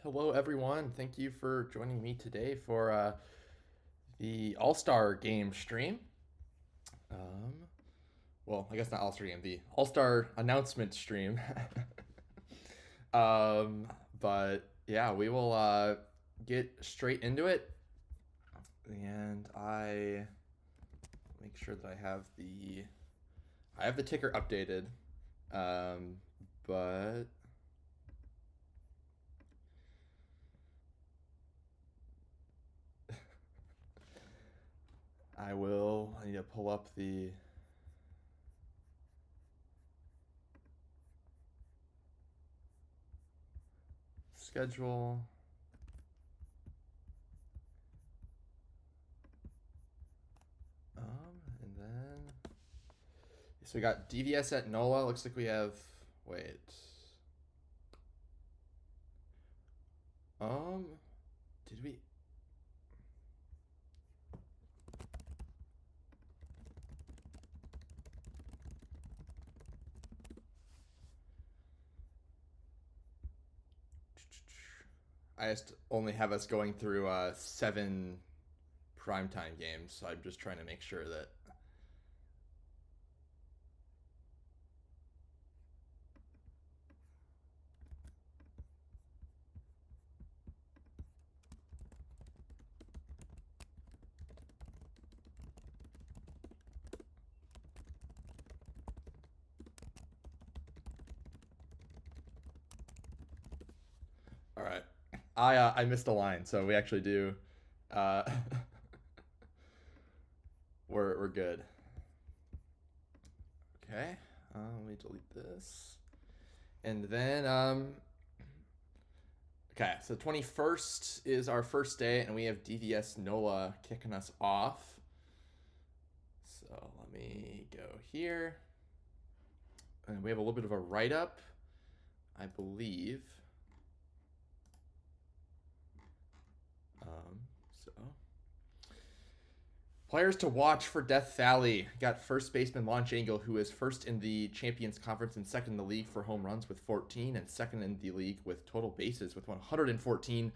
Hello, everyone. Thank you for joining me today for the All-Star game stream. Um, well, I guess not All-Star game, the All-Star announcement stream. um, but yeah, we will get straight into it, and I make sure that I have the ticker updated, um, but I need to pull up the schedule. And then so we got DVS at NOLA. Looks like we have. Wait. Um. Did we? I just only have us going through 7 primetime games, so I'm just trying to make sure that. All right. I missed a line, so we actually do. Uh, we're good. Okay. Let me delete this, and then Okay, so 21st is our first day, and we have DVS NOLA kicking us off. So let me go here. And we have a little bit of a write-up, I believe. So players to watch for Death Valley. Got first baseman Lon Jangle, who is first in the Champions Conference and second in the league for home runs with 14, and second in the league with total bases with 114.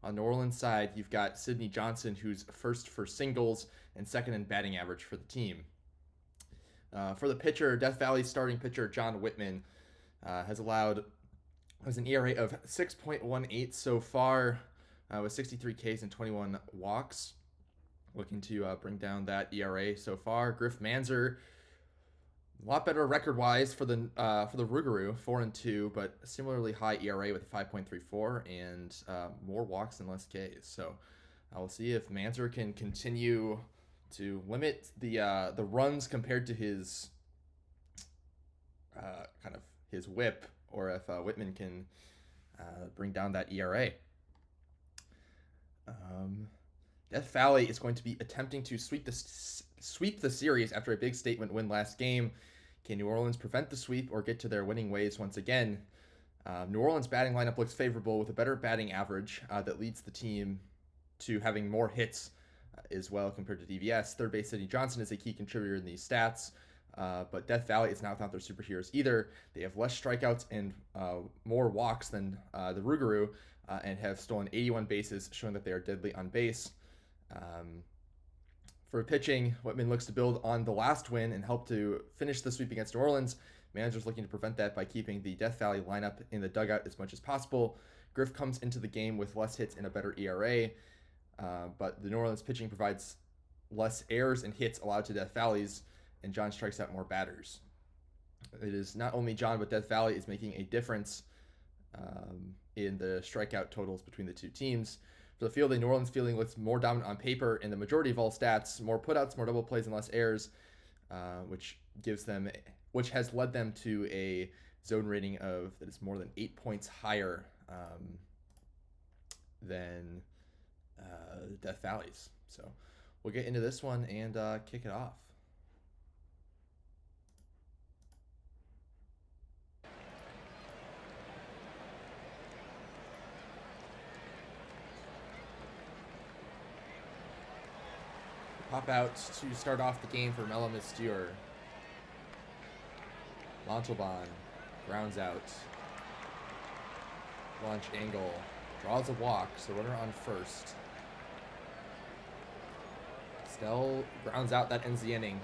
On New Orleans side, you've got Sidney Johnson, who's first for singles and second in batting average for the team. For the pitcher, Death Valley's starting pitcher John Whitman has an ERA of 6.18 so far, with 63 Ks and 21 walks. Looking to bring down that ERA so far. Griff Manzer, a lot better record-wise for the Rougarou, 4-2, but similarly high ERA with 5.34 and more walks and less Ks. So we'll see if Manzer can continue to limit the runs compared to his kind of his WHIP, or if Whitman can bring down that ERA. Death Valley is going to be attempting to sweep the series after a big statement win last game. Can New Orleans prevent the sweep or get to their winning ways once again? New Orleans' batting lineup looks favorable with a better batting average that leads the team to having more hits as well compared to DVS. Third base Sidney Johnson is a key contributor in these stats, but Death Valley is not without their superheroes either. They have less strikeouts and more walks than the Rougarou, and have stolen 81 bases, showing that they are deadly on base. For pitching, Whitman looks to build on the last win and help to finish the sweep against New Orleans. Manager's looking to prevent that by keeping the Death Valley lineup in the dugout as much as possible. Griff comes into the game with less hits and a better ERA, but the New Orleans pitching provides less errors and hits allowed to Death Valley's, and John strikes out more batters. It is not only John, but Death Valley is making a difference in the strikeout totals between the two teams. For the field, the New Orleans fielding looks more dominant on paper in the majority of all stats: more putouts, more double plays, and less errors, which has led them to a zone rating that is more than 8 points higher than Death Valley's. So we'll get into this one and kick it off. Pop out to start off the game for Melo Misture. Montalban grounds out. Launch angle. Draws a walk, so runner on first. Stell grounds out, that ends the inning.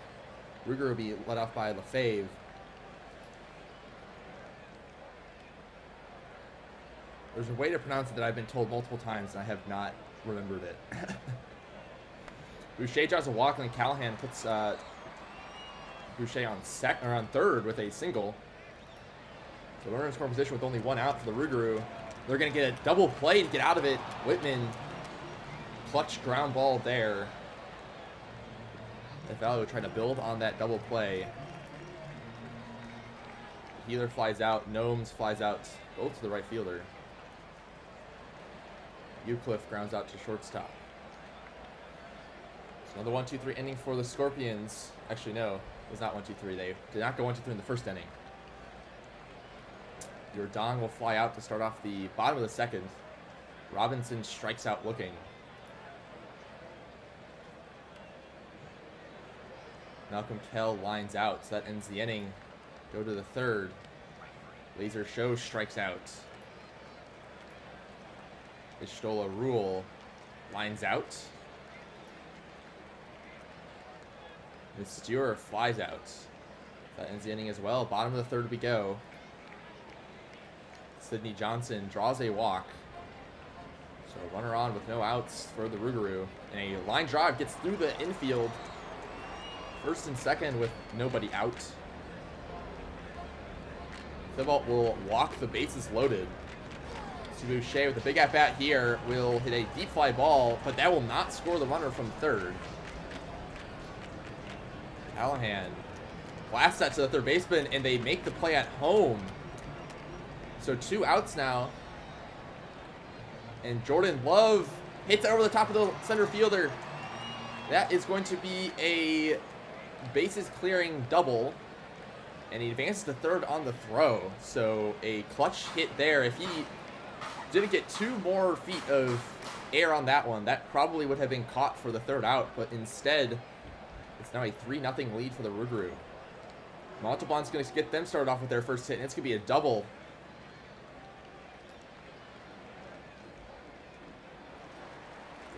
Ruger will be let off by Lefebvre. There's a way to pronounce it that I've been told multiple times, and I have not remembered it. Boucher draws a walk, and then Callahan puts Boucher on third with a single. So runner in scoring position with only one out for the Rougarou. They're going to get a double play to get out of it. Whitman, clutch ground ball there. Valley trying to build on that double play. Healer flies out. Gnomes flies out. Both to the right fielder. Eucliffe grounds out to shortstop. So another 1-2-3 inning for the Scorpions. Actually, no. It was not 1-2-3. They did not go 1-2-3 in the first inning. Jordan will fly out to start off the bottom of the second. Robinson strikes out looking. Malcolm Kell lines out, so that ends the inning. Go to the third. Laser Show strikes out. Ishtola Rule lines out. Stewart flies out. That ends the inning as well. Bottom of the third we go. Sidney Johnson draws a walk. So a runner on with no outs for the Rougarou. And a line drive gets through the infield. First and second with nobody out. Thibault will walk the bases loaded. Boucher with a big at-bat here will hit a deep fly ball, but that will not score the runner from third. Callahan blasts that to the third baseman, and they make the play at home. So 2 outs now. And Jordan Love hits it over the top of the center fielder. That is going to be a bases clearing double. And he advances to third on the throw. So a clutch hit there. If he didn't get 2 more feet of air on that one, that probably would have been caught for the third out. But instead, it's now a 3-0 lead for the Rougarou. Montalban's going to get them started off with their first hit, and it's going to be a double.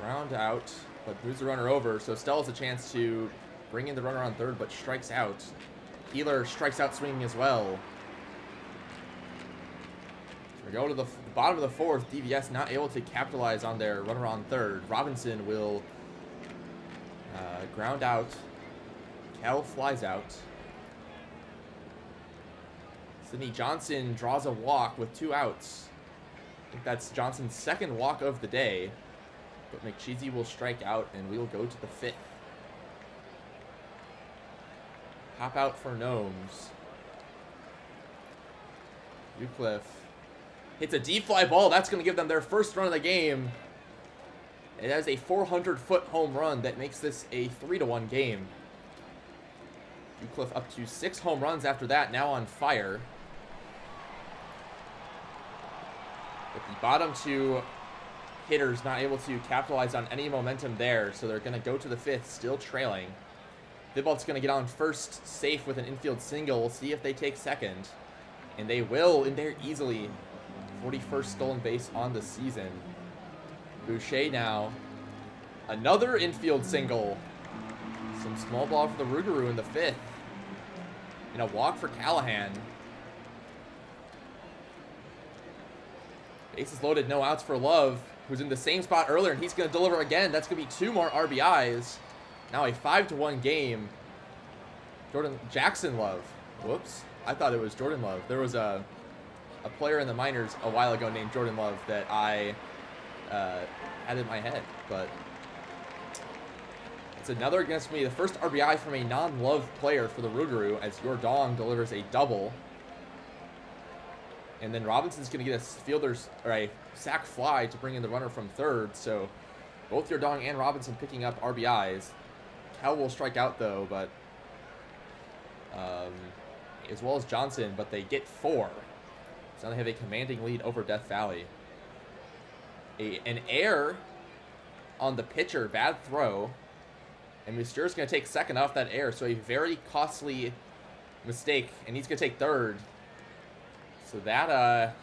Ground out, but moves the runner over. So Stell has a chance to bring in the runner on third, but strikes out. Healer strikes out swinging as well. So we go to the bottom of the fourth. DVS not able to capitalize on their runner on third. Robinson will ground out. Kell flies out. Sidney Johnson draws a walk with 2 outs. I think that's Johnson's second walk of the day. But McCheesy will strike out, and we'll go to the 5th. Pop out for Gnomes. Eucliffe hits a deep fly ball. That's going to give them their first run of the game. It has a 400-foot home run that makes this a 3-1 game. Eucliffe up to 6 home runs after that, now on fire. But the bottom 2 hitters not able to capitalize on any momentum there, so they're going to go to the 5th, still trailing. Thibault's going to get on first, safe with an infield single. We'll see if they take second. And they will, in there easily. 41st stolen base on the season. Boucher now. Another infield single. Some small ball for the Rougarou in the 5th. And a walk for Callahan. Bases loaded, no outs for Love, who's in the same spot earlier, and he's going to deliver again. That's going to be 2 more RBIs. Now a 5-1 game. Jackson Love. Whoops. I thought it was Jordan Love. There was a player in the minors a while ago named Jordan Love that I had in my head, but it's another against me. The first RBI from a non-Love player for the Rougarou as Jordan delivers a double. And then Robinson's going to get a sac fly to bring in the runner from third. So both Jordan and Robinson picking up RBIs. Kell will strike out though, but as well as Johnson, but they get 4. So now they have a commanding lead over Death Valley. An error on the pitcher, bad throw. And Musteur's going to take second off that error, so a very costly mistake, and he's going to take third. So that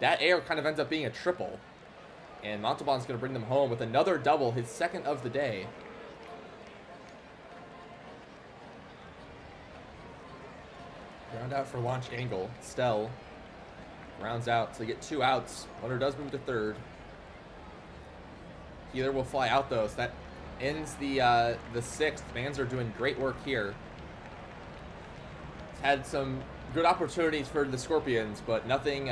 That air kind of ends up being a triple. And Montalban's going to bring them home with another double, his second of the day. Ground out for launch angle. Stell rounds out, so they get 2 outs. Runner does move to third. Healer will fly out though, so that ends the sixth. Fans are doing great work here. Had some good opportunities for the Scorpions, but nothing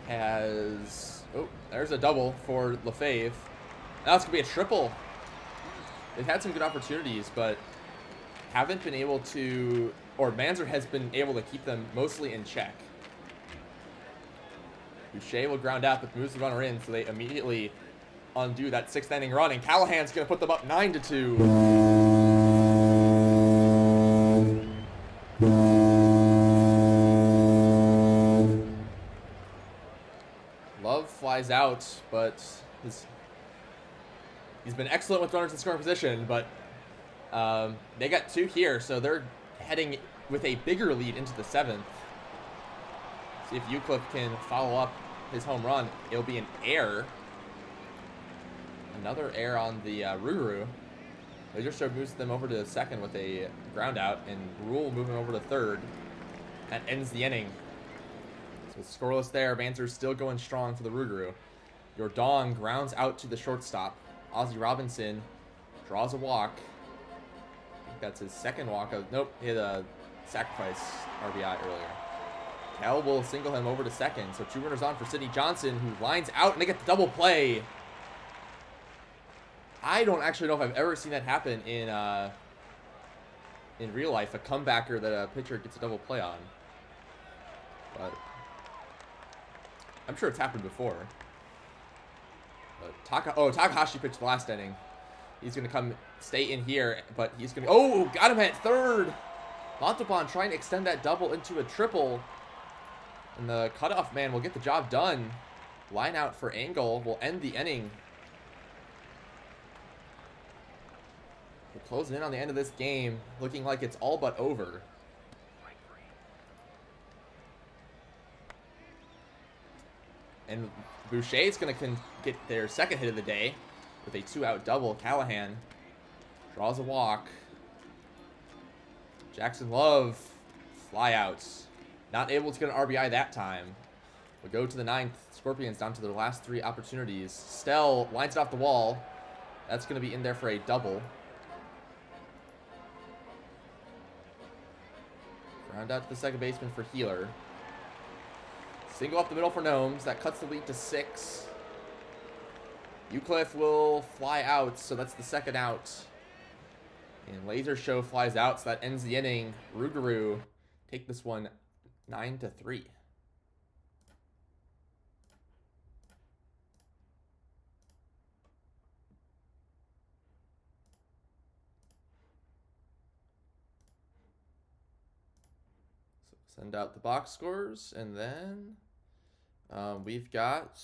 has... Oh, there's a double for Lefebvre. Now it's going to be a triple. They've had some good opportunities, but haven't been able to... Or Manzer has been able to keep them mostly in check. Boucher will ground out, but moves the runner in, so they immediately undo that 6th inning run, and Callahan's going to put them up 9-2. Love flies out, but he's been excellent with runners in scoring position, but they got 2 here, so they're heading with a bigger lead into the 7th. See if Euclid can follow up his home run. It'll be an error. Another error on the Rougarou. Laserstrobe moves them over to second with a ground out, and Rule moving over to third. That ends the inning. So scoreless there. Manzer's still going strong for the Rougarou. Jordan grounds out to the shortstop. Ozzie Robinson draws a walk. I think that's his second walk. Nope, he had a sacrifice RBI earlier. Cal will single him over to second. So 2 runners on for Sidney Johnson, who lines out, and they get the double play. I don't actually know if I've ever seen that happen in real life, a comebacker that a pitcher gets a double play on. But I'm sure it's happened before. But Takahashi pitched the last inning. He's going to come stay in here, but he's going to... Oh, got him at third. Montalban trying to extend that double into a triple. And the cutoff man will get the job done. Line out for Angle will end the inning. We're closing in on the end of this game, looking like it's all but over. And Boucher's going to get their second hit of the day with a 2-out double. Callahan draws a walk. Jackson Love, flyouts. Not able to get an RBI that time. We'll go to the 9th. Scorpions down to their last 3 opportunities. Stell lines it off the wall. That's going to be in there for a double. Round out to the second baseman for Healer. Single up the middle for Gnomes. That cuts the lead to 6. Euclid will fly out, so that's the 2nd out. And Laser Show flies out, so that ends the inning. Rougarou take this one 9-3. So send out the box scores, and then we've got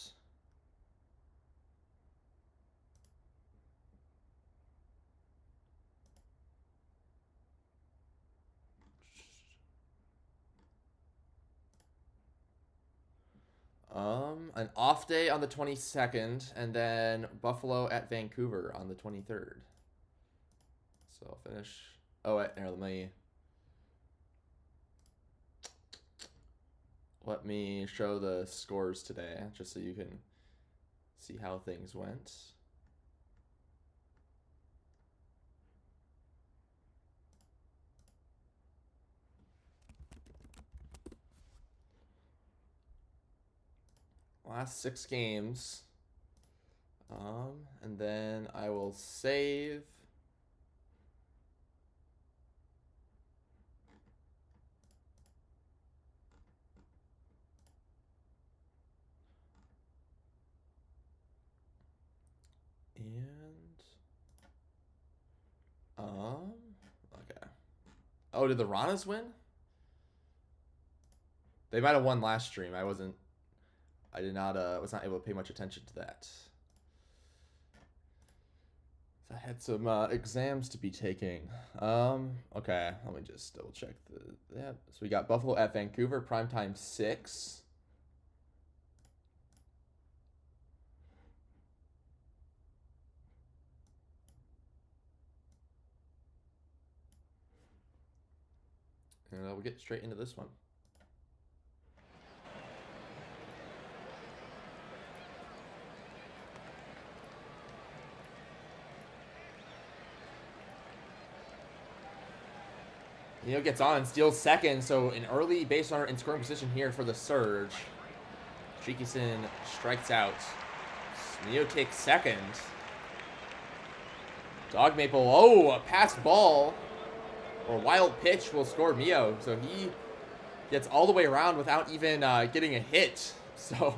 an off day on the 22nd, and then Buffalo at Vancouver on the 23rd. So I'll finish. Oh, wait, here, let me show the scores today, just so you can see how things went. Last 6 games. And then I will save. Okay. Oh, did the Ranas win? They might have won last stream. I was not able to pay much attention to that. I had some exams to be taking. Okay, let me just double check that. So we got Buffalo at Vancouver, primetime 6. And we'll get straight into this one. Mio gets on and steals second, so an early base runner in scoring position here for the Surge. Shikison strikes out. Mio takes second. Dog Maple, oh, a passed ball or wild pitch will score Mio, so he gets all the way around without even getting a hit. So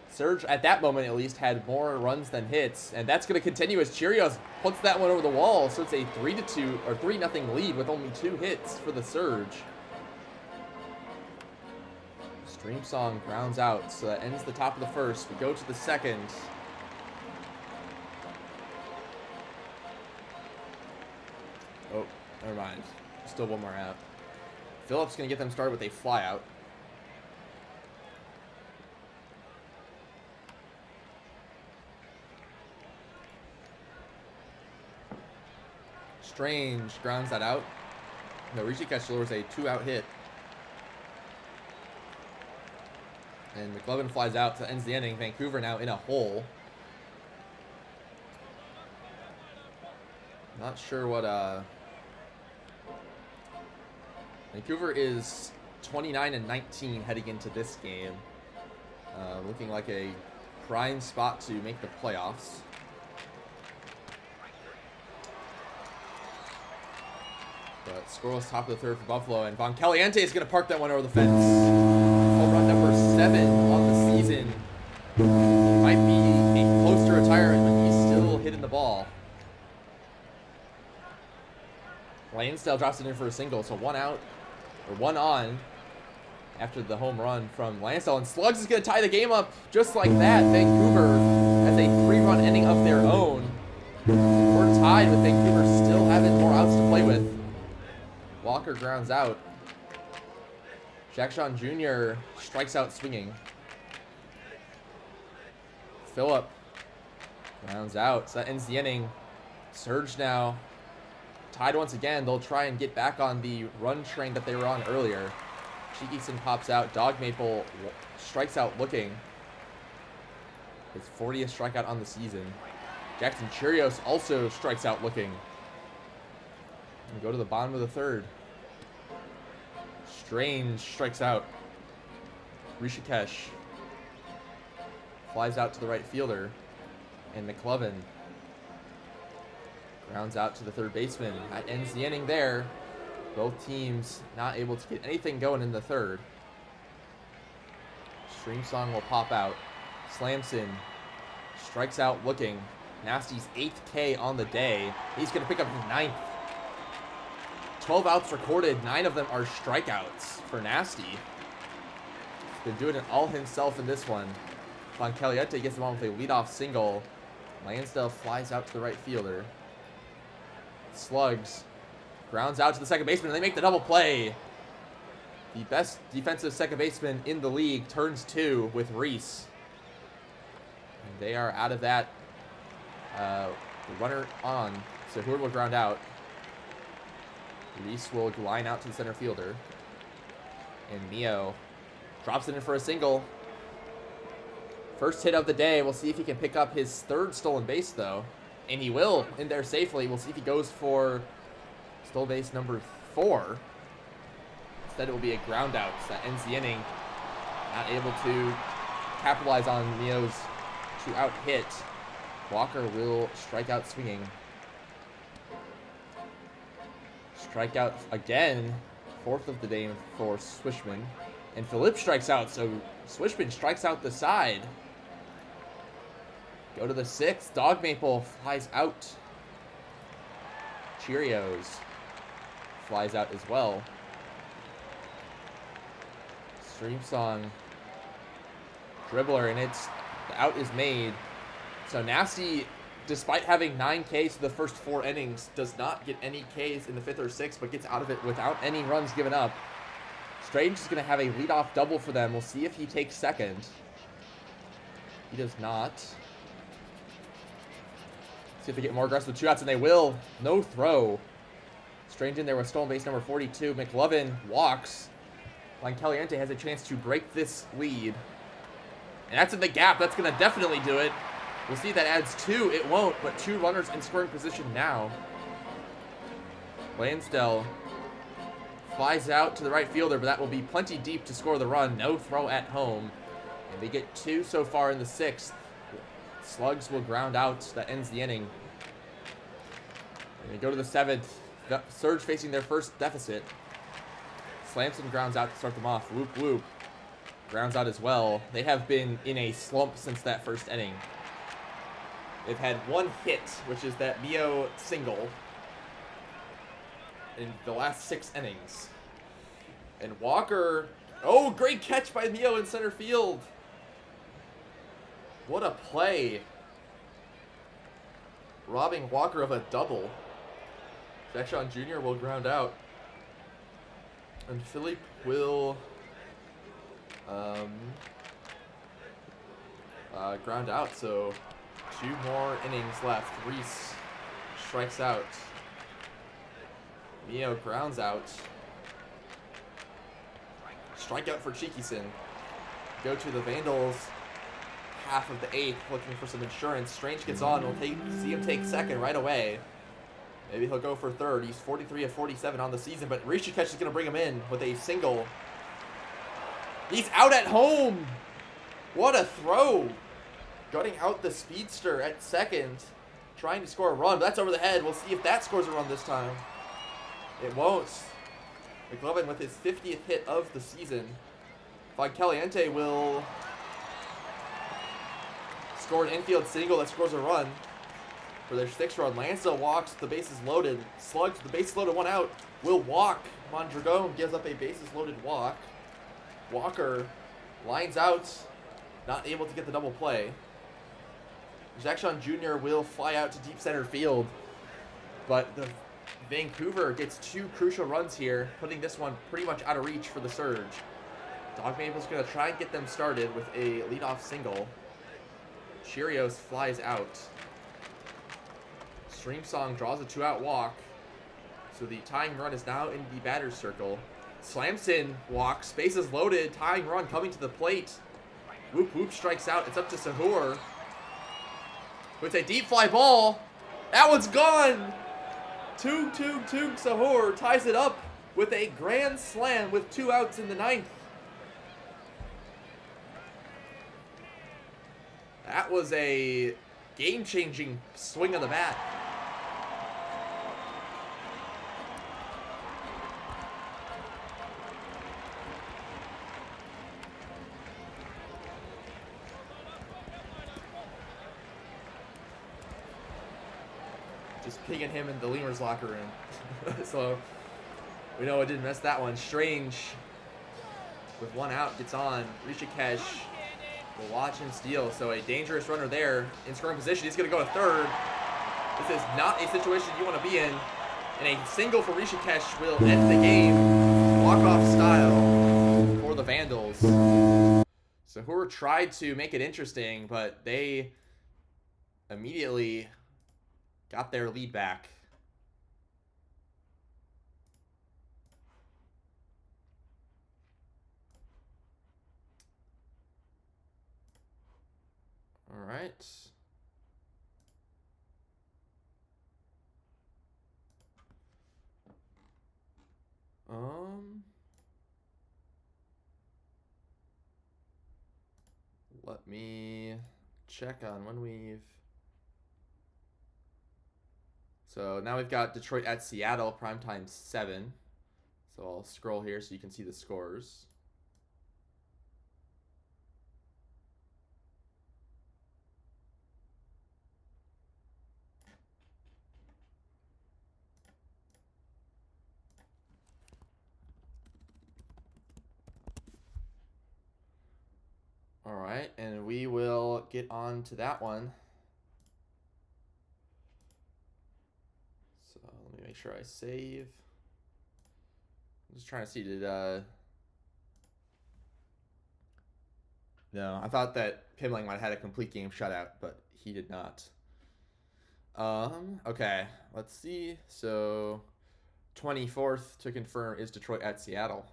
Surge, at that moment at least, had more runs than hits, and that's going to continue as Cheerios puts that one over the wall. So it's a 3-2 or 3-0 lead with only 2 hits for the Surge. Stream Song grounds out, so that ends the top of the first. We go to the second. Oh, never mind. Still one more out. Phillips going to get them started with a fly out. Strange grounds that out. No, Rishikesh lures a 2-out hit. And McLovin flies out, so that ends the inning. Vancouver now in a hole. Not sure what Vancouver is 29-19 heading into this game. Looking like a prime spot to make the playoffs. But scoreless top of the third for Buffalo, and Von Caliente is going to park that one over the fence. Home run number 7 on the season. Might be close to retirement, but he's still hitting the ball. Lansdale drops it in for a single, so 1 out, or 1 on, after the home run from Lansdale. And Slugs is going to tie the game up just like that. Vancouver has a 3-run inning of their own. We're tied with Vancouver still having more outs to play with. Walker grounds out. Jackson Jr. strikes out swinging. Phillip grounds out. So that ends the inning. Surge now tied once again. They'll try and get back on the run train that they were on earlier. Shikison pops out. Dog Maple strikes out looking. His 40th strikeout on the season. Jackson Chirios also strikes out looking. And go to the bottom of the third. Strange strikes out. Rishikesh flies out to the right fielder. And McLovin grounds out to the third baseman. That ends the inning there. Both teams not able to get anything going in the third. Stream Song will pop out. Slamson strikes out looking. Nasty's 8th K on the day. He's going to pick up his 9th. 12 outs recorded, 9 of them are strikeouts for Nasty. He's been doing it all himself in this one. Von Caliente gets him on with a leadoff single. Lansdale flies out to the right fielder. Slugs grounds out to the second baseman, and they make the double play. The best defensive second baseman in the league turns 2 with Reese. And they are out of that. The runner on, so Howard will ground out. Reese will line out to the center fielder. And Mio drops it in for a single. First hit of the day. We'll see if he can pick up his 3rd stolen base, though. And he will, in there safely. We'll see if he goes for stolen base number 4. Instead, it will be a ground out. So that ends the inning. Not able to capitalize on Mio's 2-out hit. Walker will strike out swinging. Strikeout again. 4th of the day for Swishman. And Philippe strikes out, so Swishman strikes out the side. Go to the 6th. Dog Maple flies out. Cheerios flies out as well. Stream Song. Dribbler, and the out is made. So Nasty despite having 9 Ks for the first 4 innings, does not get any Ks in the 5th or 6th, but gets out of it without any runs given up. Strange is going to have a leadoff double for them. We'll see if he takes second. He does not. See if they get more aggressive with 2 outs, and they will. No throw. Strange in there with stolen base number 42. McLovin walks. Caliente has a chance to break this lead. And that's in the gap. That's going to definitely do it. We'll see if that adds 2. It won't, but 2 runners in scoring position now. Lansdell flies out to the right fielder, but that will be plenty deep to score the run. No throw at home. And they get 2 so far in the 6th. Slugs will ground out. That ends the inning. And we go to the 7th. Surge facing their first deficit. Slamson grounds out to start them off. Whoop, whoop. Grounds out as well. They have been in a slump since that first inning. They've had 1 hit, which is that Mio single, in the last 6 innings. And Walker, oh, great catch by Mio in center field. What a play. Robbing Walker of a double. Jackson Jr. will ground out. And Philippe will ground out, so 2 more innings left. Reese strikes out. Mio grounds out. Strikeout for Cheekison. Go to the Vandals. Half of the 8th, looking for some insurance. Strange gets on. We'll see him take second right away. Maybe he'll go for third. He's 43 of 47 on the season, but Rishikesh is going to bring him in with a single. He's out at home. What a throw. Gutting out the speedster at second. Trying to score a run, but that's over the head. We'll see if that scores a run this time. It won't. McLovin with his 50th hit of the season. Caliente will score an infield single that scores a run for their 6th run. Lansdale walks, the bases loaded. Slugs, the bases loaded, 1 out. Will walk. Mondragon gives up a bases loaded walk. Walker lines out, not able to get the double play. Jackson Jr. will fly out to deep center field, but the Vancouver gets 2 crucial runs here, putting this one pretty much out of reach for the Surge. Dog Maple's going to try and get them started with a leadoff single. Cheerios flies out. Streamsong draws a 2-out walk, so the tying run is now in the batter's circle. Slamson walks, bases loaded, tying run coming to the plate. Whoop Whoop strikes out. It's up to Sahur with a deep fly ball. That one's gone. Toog Sahur ties it up with a grand slam with 2 outs in the 9th. That was a game-changing swing of the bat. Just pinging him in the Lemurs locker room. So we know it didn't miss that one. Strange with 1 out gets on. Rishikesh will watch him steal. So a dangerous runner there in scoring position. He's going to go to third. This is not a situation you want to be in. And a single for Rishikesh will end the game. Walk-off style for the Vandals. Sahur tried to make it interesting, but they immediately got their lead back. All right. Let me check on when we've... So now we've got Detroit at Seattle, primetime 7. So I'll scroll here so you can see the scores. All right, and we will get on to that one. Make sure I save. I'm just trying to see, did no, I thought that Pimling might have had a complete game shutout, but he did not. Okay, let's see. So 24th to confirm is Detroit at Seattle.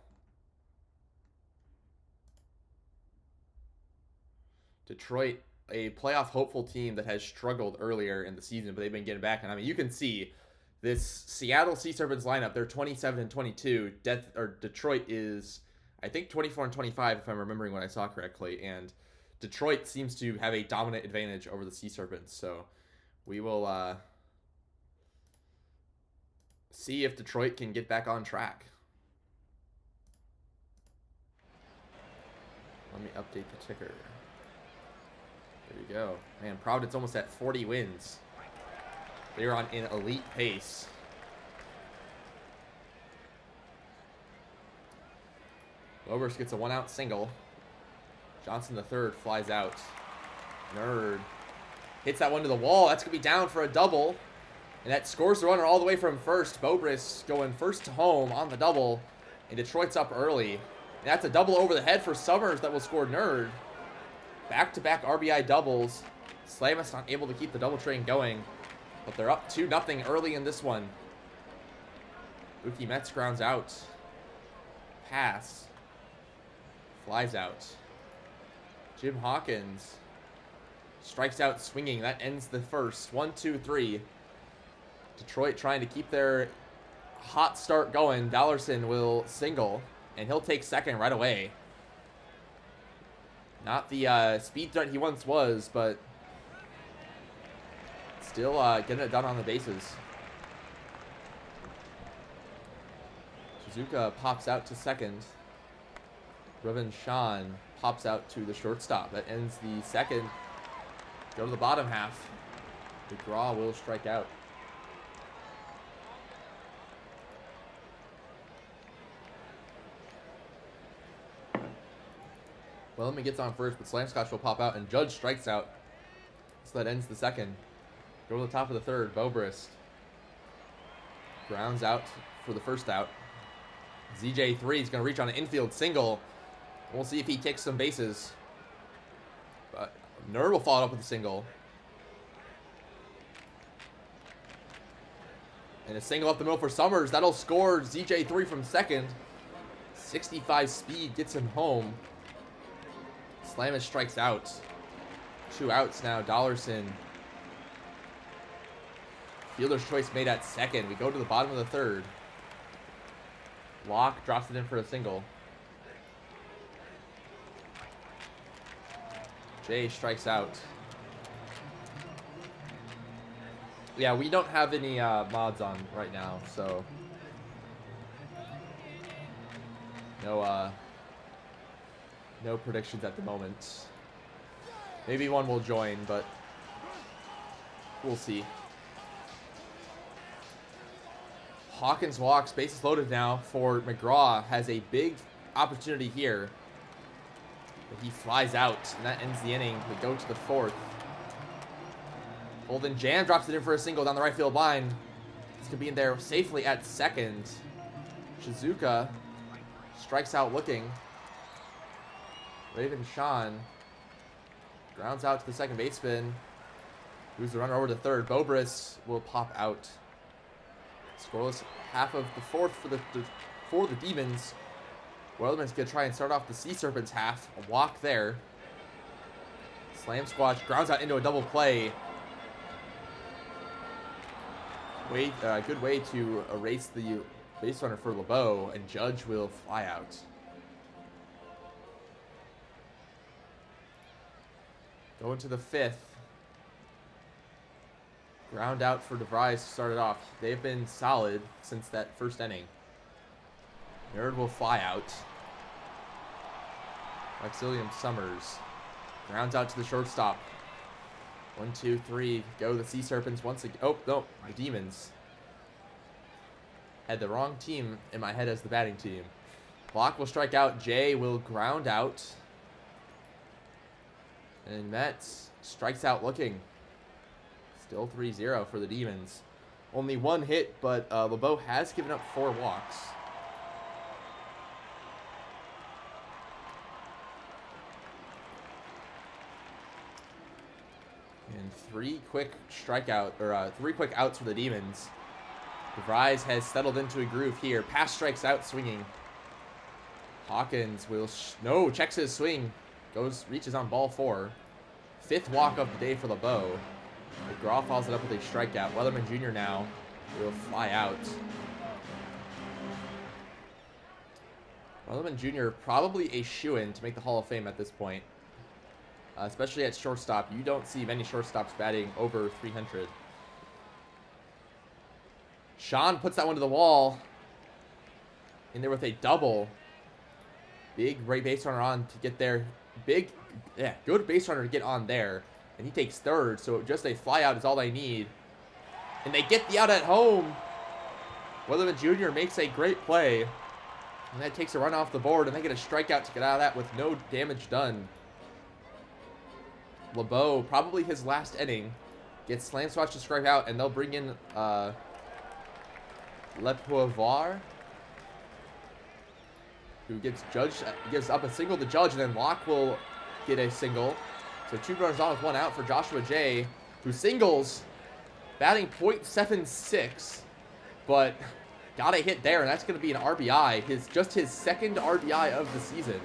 Detroit, a playoff hopeful team that has struggled earlier in the season, but they've been getting back. And I mean, you can see this Seattle Sea Serpents lineup. They're 27-22. Detroit is, I think, 24-25 if I'm remembering what I saw correctly. And Detroit seems to have a dominant advantage over the Sea Serpents. So we will see if Detroit can get back on track. Let me update the ticker. There you go. Man, Providence almost at 40 wins. They're on an elite pace. Lobers gets a 1-out single. Johnson the third flies out. Nerd hits that one to the wall. That's going to be down for a double. And that scores the runner all the way from first. Bobris going first to home on the double. And Detroit's up early. And that's a double over the head for Summers that will score Nerd. Back-to-back RBI doubles. Slamus not able to keep the double train going. But they're up 2-0 early in this one. Buki Metz grounds out. Pass. Flies out. Jim Hawkins strikes out swinging. That ends the first. 1-2-3. Detroit trying to keep their hot start going. Dollarson will single, and he'll take second right away. Not the speed threat he once was, but still getting it done on the bases. Shizuka pops out to second. Reuven Sean pops out to the shortstop. That ends the second. Go to the bottom half. DeGraw will strike out. Wellman gets on first, but Slamscotch will pop out, and Judge strikes out. So that ends the second. Go to the top of the third. Bobrist grounds out for the first out. ZJ3 is going to reach on an infield single. We'll see if he kicks some bases. But Nerd will follow up with a single. And a single up the middle for Summers. That'll score ZJ3 from second. 65 speed gets him home. Slamus strikes out. 2 outs now. Dollarson. Fielder's choice made at second. We go to the bottom of the third. Locke drops it in for a single. Jay strikes out. Yeah, we don't have any mods on right now, so no predictions at the moment. Maybe one will join, but we'll see. Hawkins walks, bases loaded now for McGraw. Has a big opportunity here. But he flies out, and that ends the inning. We go to the fourth. Holden Jam drops it in for a single down the right field line. He's going to be in there safely at second. Shizuka strikes out looking. Reuven Sean grounds out to the second baseman. Moves the runner over to third. Bobris will pop out. Scoreless half of the fourth for the Demons. Welderman's going to try and start off the Sea Serpents half. A walk there. Slam Squatch grounds out into a double play. Good way to erase the base runner for LeBeau, and Judge will fly out. Going to the fifth. Ground out for DeVries to start it off. They've been solid since that first inning. Nerd will fly out. Maxillium Summers grounds out to the shortstop. 1, 2, 3. Go the Sea Serpents once again. Oh, no. The Demons. Had the wrong team in my head as the batting team. Block will strike out. Jay will ground out. And Metz strikes out looking. Still 3-0 for the Demons. Only one hit, but LeBeau has given up 4 walks. And 3 quick strikeout, or 3 quick outs for the Demons. DeVries has settled into a groove here. Pass strikes out, swinging. Hawkins will checks his swing, reaches on ball 4. 5th walk of the day for LeBeau. McGraw follows it up with a strikeout. Weatherman Jr. now will fly out. Weatherman Jr. probably a shoo-in to make the Hall of Fame at this point. Especially at shortstop. You don't see many shortstops batting over 300. Sean puts that one to the wall. In there with a double. Big right base runner on to get there. Good base runner to get on there. And he takes 3rd, so just a fly out is all they need. And they get the out at home. Weatherman Jr. makes a great play. And that takes a run off the board, and they get a strikeout to get out of that with no damage done. LeBeau, probably his last inning, gets slam swatch to strike out, and they'll bring in Le Poivre, who gives up a single to Judge, and then Locke will get a single. So 2 runners on with 1 out for Joshua J, who singles, batting .76, but got a hit there, and that's going to be an RBI. Just his 2nd RBI of the season.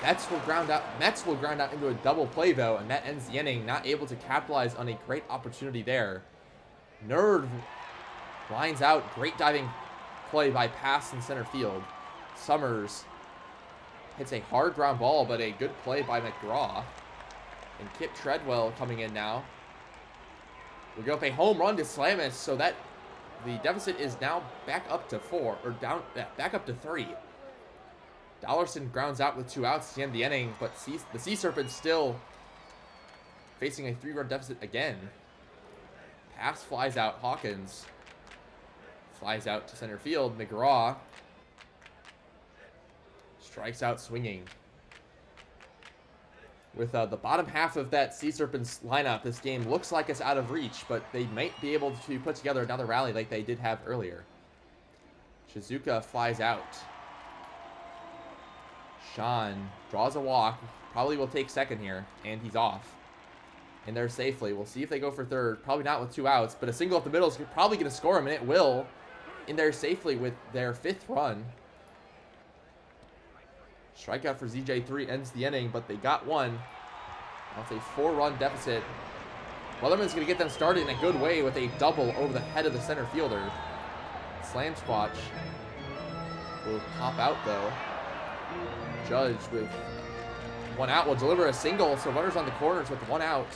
Mets will ground out into a double play, though, and that ends the inning. Not able to capitalize on a great opportunity there. Nerd lines out. Great diving play by Pass in center field. Summers hits a hard ground ball, but a good play by McGraw. And Kip Treadwell coming in now. We'll go up a home run to Slamus, so that the deficit is now back up to 4, or back up to 3. Dollarson grounds out with 2 outs to end the inning, but the Sea Serpents still facing a 3-run deficit again. Pass flies out. Hawkins flies out to center field. McGraw strikes out swinging. With the bottom half of that Sea Serpents lineup, this game looks like it's out of reach, but they might be able to put together another rally like they did have earlier. Shizuka flies out. Sean draws a walk. Probably will take 2nd here, and he's off. And they're safely. We'll see if they go for 3rd. Probably not with 2 outs, but a single up the middle is probably going to score him, and it will. In there safely with their 5th run. Strikeout for ZJ3 ends the inning, but they got 1. That's a 4-run deficit. Weatherman's going to get them started in a good way with a double over the head of the center fielder. Slam squatch will pop out, though. Judge with 1 out will deliver a single, so runners on the corners with 1 out.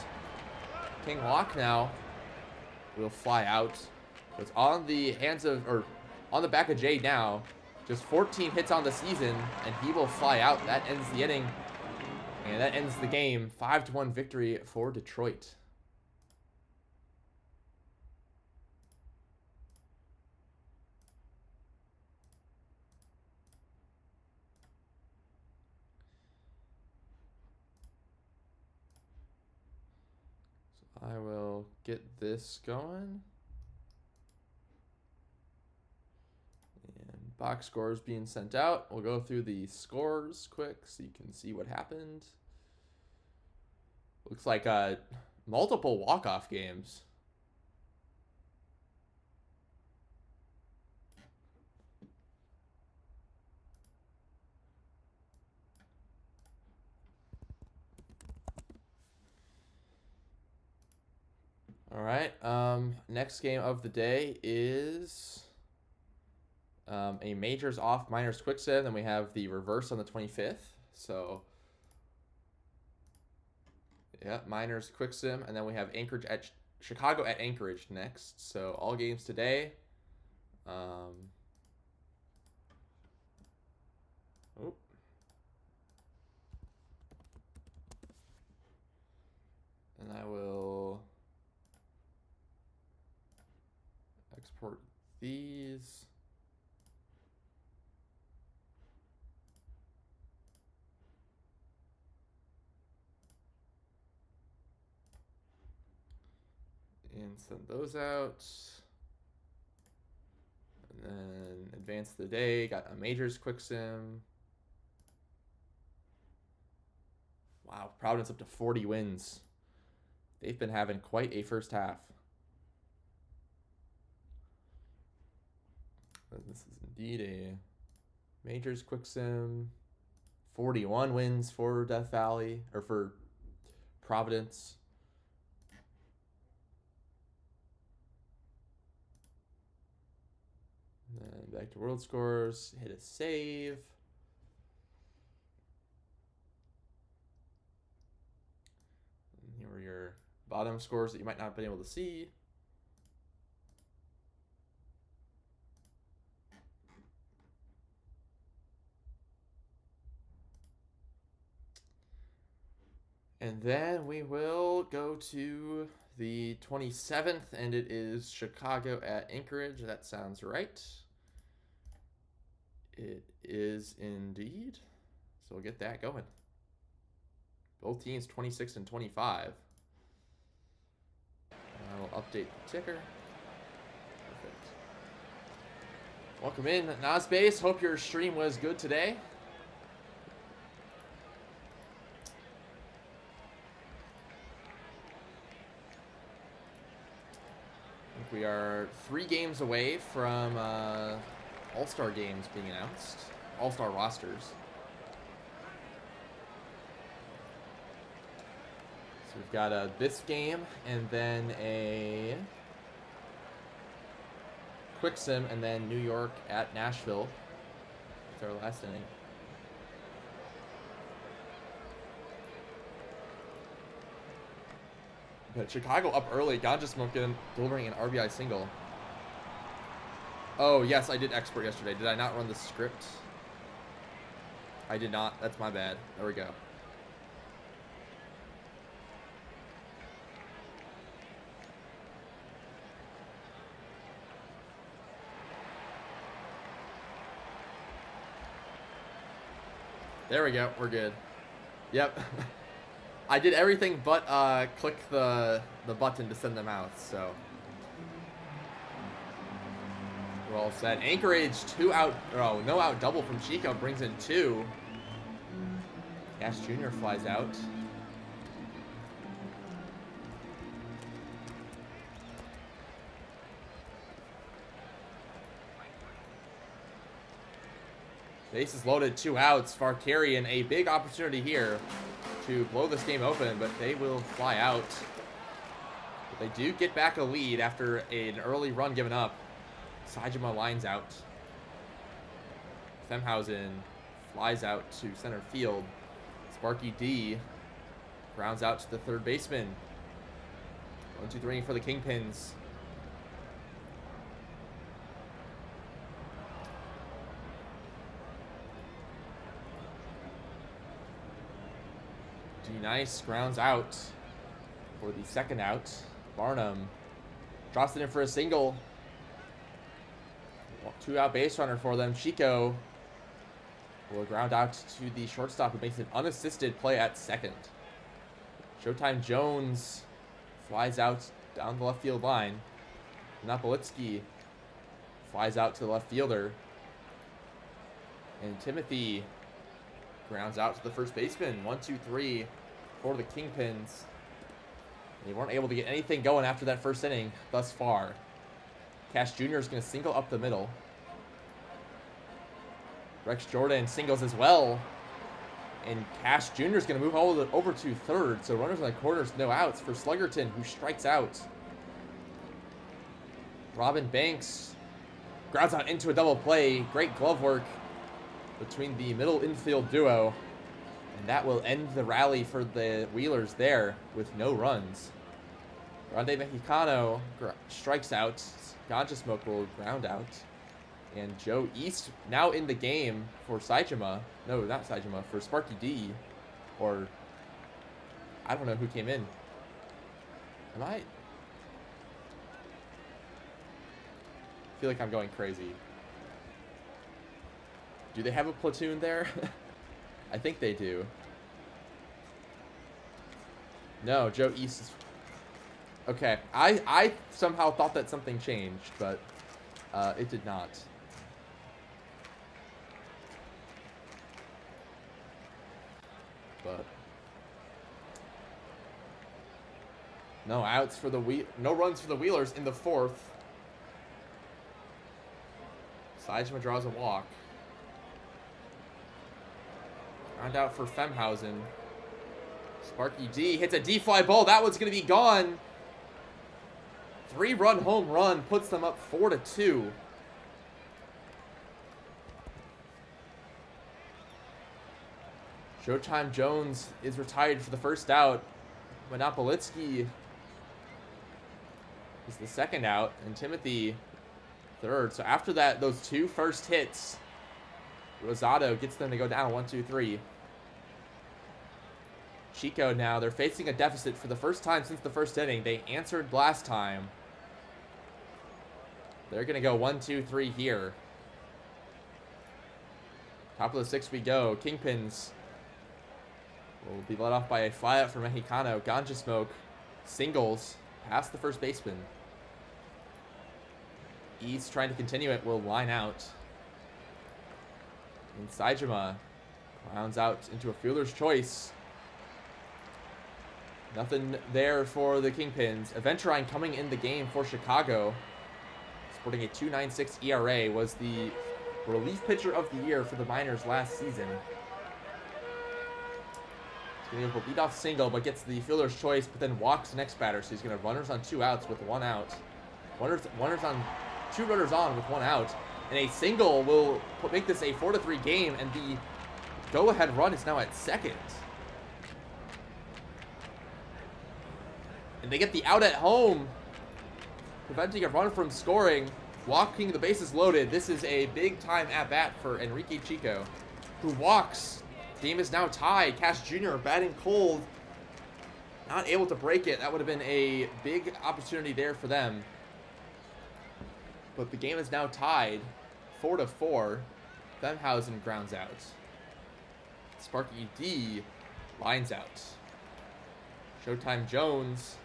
King Locke now will fly out. It's on the hands of, or on the back of Jay now. Just 14 hits on the season, and he will fly out. That ends the inning, and that ends the game. 5-1 victory for Detroit. I will get this going. And box scores being sent out. We'll go through the scores quick so you can see what happened. Looks like multiple walk-off games. All right. Next game of the day is a majors off, minors quick sim. Then we have the reverse on the 25th. So, yeah, minors quick sim, and then we have Anchorage at Chicago at Anchorage next. So all games today. And I will export these. And send those out. And then advance the day. Got a Majors Quick Sim. Wow, Providence up to 40 wins. They've been having quite a first half. And this is indeed a Majors Quick Sim. 41 wins for Death Valley, or for Providence. And then back to world scores. Hit a save. And here are your bottom scores that you might not have been able to see. And then we will go to the 27th, and it is Chicago at Anchorage. That sounds right. It is indeed. So we'll get that going. Both teams 26 and 25. I will update the ticker. Perfect. Welcome in, Nazbase. Hope your stream was good today. We are 3 games away from All-Star games being announced. All-Star rosters. So we've got this game and then a Quick Sim and then New York at Nashville. It's our last inning. But Chicago up early. Ganja Smokin delivering an RBI single. Oh, yes, I did export yesterday. Did I not run the script? I did not. That's my bad. There we go. There we go. We're good. Yep. I did everything but click the button to send them out, so we're all set. Anchorage, no out double from Chico brings in 2. Cash Jr. flies out. Bases loaded, 2 outs. Farkarian, a big opportunity here to blow this game open, but they will fly out. But they do get back a lead after an early run given up. Saijima lines out. Femhausen flies out to center field. Sparky D grounds out to the third baseman. 1-2-3 for the Kingpins. Nice grounds out for the second out. Barnum drops it in for a single. 2 out base runner for them. Chico will ground out to the shortstop, who makes an unassisted play at second. Showtime Jones flies out down the left field line. Napolitsky flies out to the left fielder. And Timothy grounds out to the first baseman. 1-2-3 for the Kingpins. They weren't able to get anything going after that first inning thus far. Cash Jr. is going to single up the middle. Rex Jordan singles as well. And Cash Jr. is going to move over to third. So runners in the corners, no outs for Sluggerton, who strikes out. Robin Banks grounds out into a double play. Great glove work between the middle infield duo. And that will end the rally for the Wheelers there with no runs. Grande Mexicano strikes out. Ganja Smoke will ground out. And Joe East now in the game for Saijima. No, not Saijima, for Sparky D. Or, I don't know who came in. I feel like I'm going crazy. Do they have a platoon there? I think they do. No, Joe East is... Okay, I somehow thought that something changed, but it did not. But no outs for the no runs for the Wheelers in the 4th. Seijima draws a walk. Round out for Femhausen. Sparky D hits a D-fly ball. That one's going to be gone. 3-run home run puts them up 4-2. Showtime Jones is retired for the first out. Monopolitsky is the second out, and Timothy third. So after that, those 2 first hits, Rosado gets them to go down 1-2-3. Chico now, they're facing a deficit for the first time since the first inning. They answered last time. They're going to go 1-2-3 here. Top of the 6th we go. Kingpins will be led off by a flyout from Mexicano. Ganja Smoke singles past the first baseman. East trying to continue it, will line out. And Seijima rounds out into a fielder's choice. Nothing there for the Kingpins. Aventurine coming in the game for Chicago, sporting a 2.96 ERA, was the relief pitcher of the year for the minors last season. He's going to go for a leadoff single, but gets the fielder's choice, but then walks the next batter. So he's going to runners on 2 outs with 1 out. Runners on 2 runners on with 1 out. And a single will make this a 4-3 game, and the go-ahead run is now at second. And they get the out at home, preventing a run from scoring, walking the bases loaded. This is a big-time at-bat for Enrique Chico, who walks. Game is now tied. Cash Jr. batting cold, not able to break it. That would have been a big opportunity there for them. But the game is now tied, 4-4. Femhausen grounds out. Sparky D lines out. Showtime Jones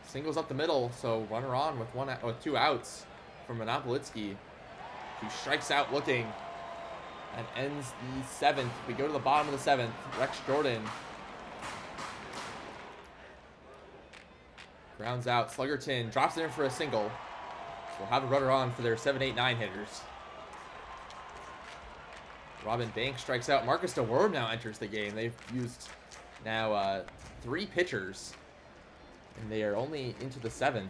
singles up the middle, so runner on with 2 outs from Monopolitsky, who strikes out looking and ends the 7th. We go to the bottom of the 7th. Rex Jordan grounds out. Sluggerton drops it in for a single. So we'll have a runner on for their 7, 8, 9 hitters. Robin Banks strikes out. Marcus DeWerm now enters the game. They've used now 3 pitchers, and they are only into the 7th.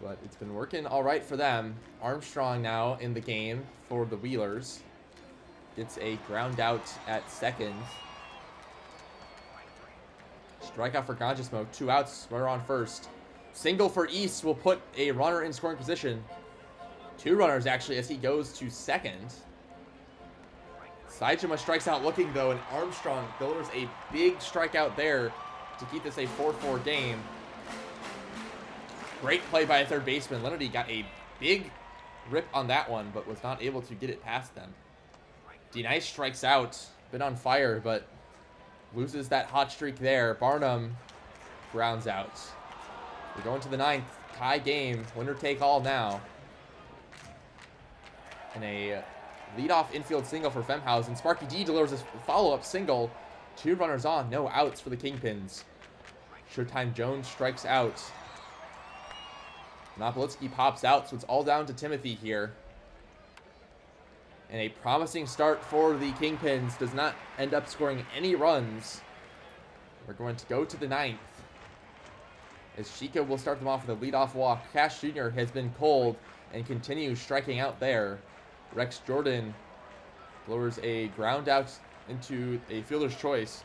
But it's been working all right for them. Armstrong now in the game for the Wheelers. Gets a ground out at second. Strikeout for Ganja Smoke. 2 outs. Runner on first. Single for East will put a runner in scoring position. 2 runners, actually, as he goes to second. Seijima strikes out looking, though, and Armstrong delivers a big strikeout there to keep this a 4-4 game. Great play by a third baseman. Leonardi got a big rip on that one, but was not able to get it past them. D-Nice strikes out. Been on fire, but loses that hot streak there. Barnum grounds out. We're going to the 9th. Tie game. Winner take all now. And a leadoff infield single for Femhausen. Sparky D delivers a follow-up single. 2 runners on. No outs for the Kingpins. Showtime Jones strikes out. Monopolitsky pops out, so it's all down to Timothy here. And a promising start for the Kingpins. Does not end up scoring any runs. We're going to go to the 9th. As Chico will start them off with a leadoff walk. Cash Jr. has been cold and continues striking out there. Rex Jordan lowers a ground out into a fielder's choice.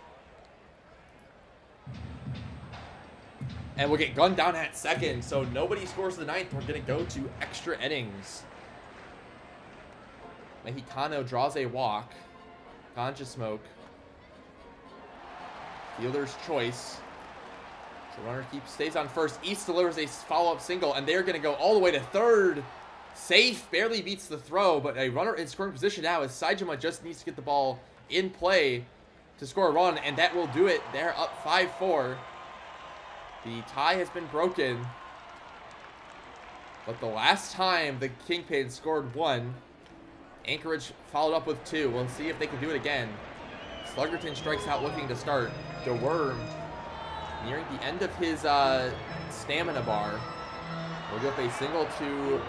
And we'll get gunned down at second, so nobody scores the 9th. We're going to go to extra innings. Mexicano draws a walk. Ganja Smoke. Fielder's choice. So runner stays on first. East delivers a follow-up single, and they're going to go all the way to third. Safe, barely beats the throw, but a runner in scoring position now as Seijima just needs to get the ball in play to score a run, and that will do it. They're up 5-4. The tie has been broken. But the last time the Kingpins scored 1, Anchorage followed up with 2. We'll see if they can do it again. Sluggerton strikes out looking to start. DeWorm nearing the end of his stamina bar. We'll give up a single to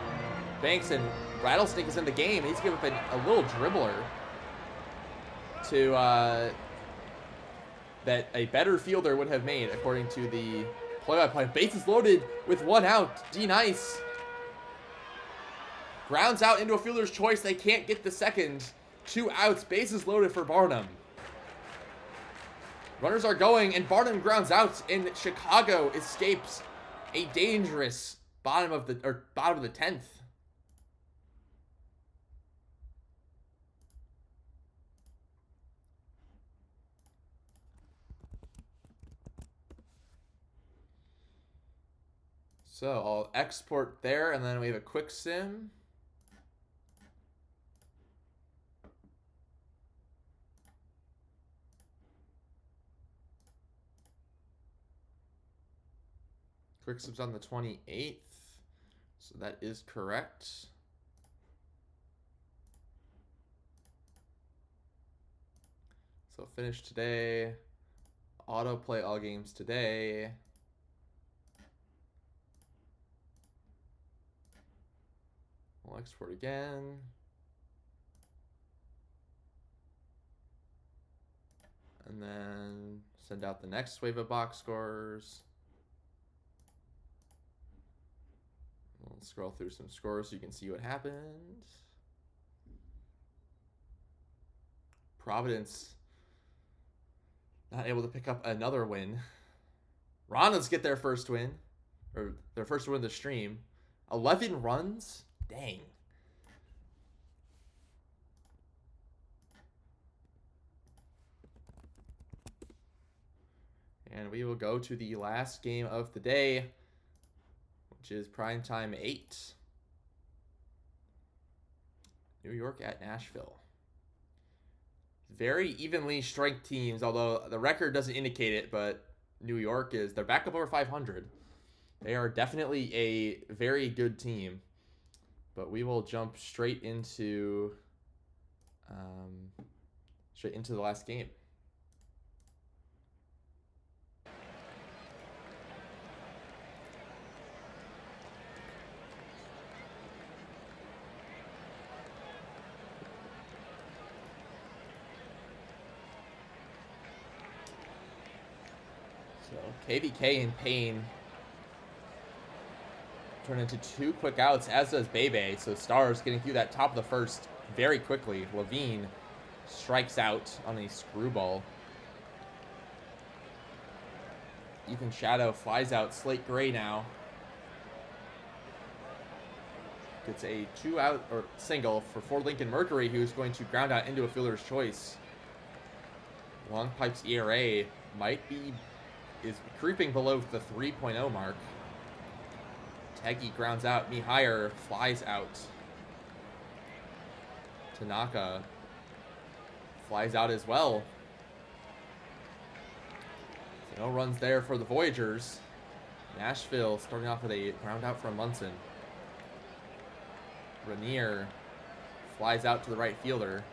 Banks, and Rattlesnake is in the game. He's giving up a little dribbler to that a better fielder would have made, according to the play-by-play. Bases loaded with 1 out. D-Nice grounds out into a fielder's choice. They can't get the second. 2 outs. Bases loaded for Barnum. Runners are going, and Barnum grounds out, and Chicago escapes a dangerous bottom of the 10th. So I'll export there, and then we have a quick sim. Quick sim's on the 28th, so that is correct. So finish today. Autoplay all games today. We'll export again. And then send out the next wave of box scores. We'll scroll through some scores so you can see what happened. Providence not able to pick up another win. Ronalds get their first win, or their first win of the stream. 11 runs? Dang. And we will go to the last game of the day, which is primetime 8. New York at Nashville. Very evenly strength teams, although the record doesn't indicate it, but New York they're back up over 500. They are definitely a very good team. But we will jump straight into the last game. So KVK and Payne turn into 2 quick outs, as does Bebe. So Stars getting through that top of the first very quickly. Levine strikes out on a screwball. Ethan Shadow flies out. Slate Gray now gets a 2-out or single for Ford Lincoln Mercury, who's going to ground out into a fielder's choice. Long Pipe's ERA is creeping below the 3.0 mark. Teggy grounds out. Mihire flies out. Tanaka flies out as well. So no runs there for the Voyagers. Nashville starting off with a ground out from Munson. Rainier flies out to the right fielder.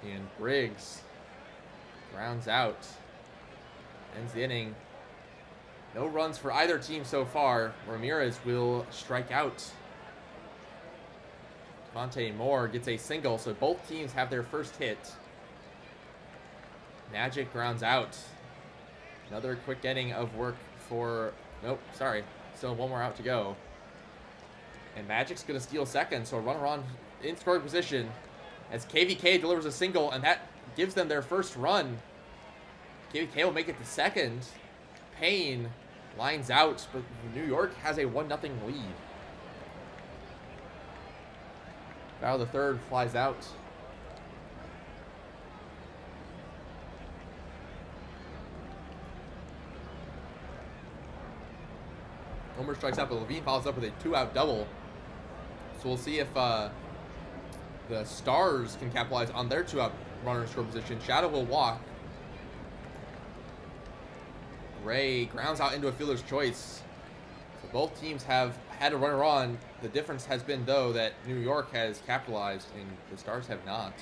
And Briggs grounds out. Ends the inning. No runs for either team so far. Ramirez will strike out. Devontae Moore gets a single, so both teams have their first hit. Magic grounds out. Another quick inning of work for... Nope, sorry. Still 1 more out to go. And Magic's going to steal second, so a runner on in scoring position as KVK delivers a single, and that gives them their first run. KVK will make it to second. Payne lines out, but New York has a 1-0 lead. Foul the third flies out. Homer strikes out, but Levine follows up with a 2-out double. So we'll see if the Stars can capitalize on their 2-out runner in score position. Shadow will walk. Gray grounds out into a fielder's choice. So both teams have had a runner on. The difference has been, though, that New York has capitalized and the Stars have not.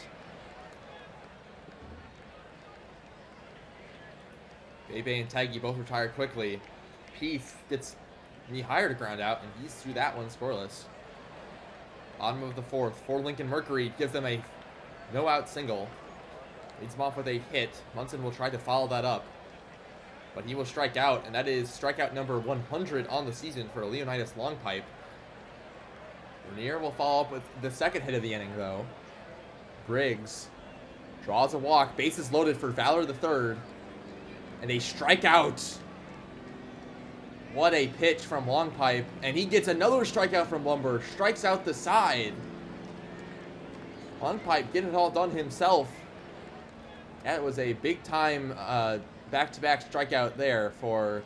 Bebe and Tiggy both retired quickly. Peace gets Mihire to ground out, and he's through that one scoreless. Bottom of the fourth, for Lincoln Mercury, gives them a no-out single. Leads them off with a hit. Munson will try to follow that up, but he will strike out, and that is strikeout number 100 on the season for Leonidas long pipe. Vernier will follow up with the second hit of the inning, though. Briggs draws a walk, bases loaded for Valor the third, and a strikeout. What a pitch from long pipe, and he gets another strikeout from Lumber, strikes out the side. Long pipe getting it all done himself. That was a big time back-to-back strikeout there for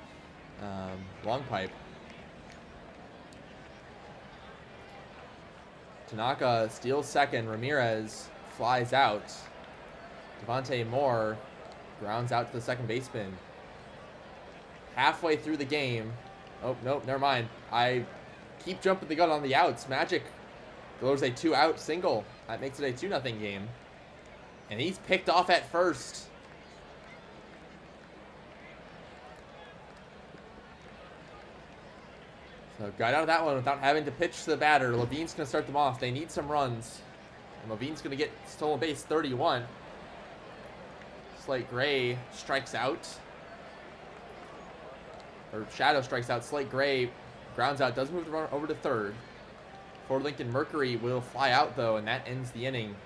long pipe. Tanaka steals second. Ramirez flies out. Devontae Moore grounds out to the second baseman. Halfway through the game. Oh, nope, never mind. I keep jumping the gun on the outs. Magic delivers a 2-out single. That makes it a 2-0 game. And he's picked off at first. So got out of that one without having to pitch to the batter. Levine's going to start them off. They need some runs. And Levine's going to get stolen base 31. Slate Gray strikes out. Or Shadow strikes out. Slate Gray grounds out. Does move the runner over to third. For Lincoln Mercury will fly out, though, and that ends the inning.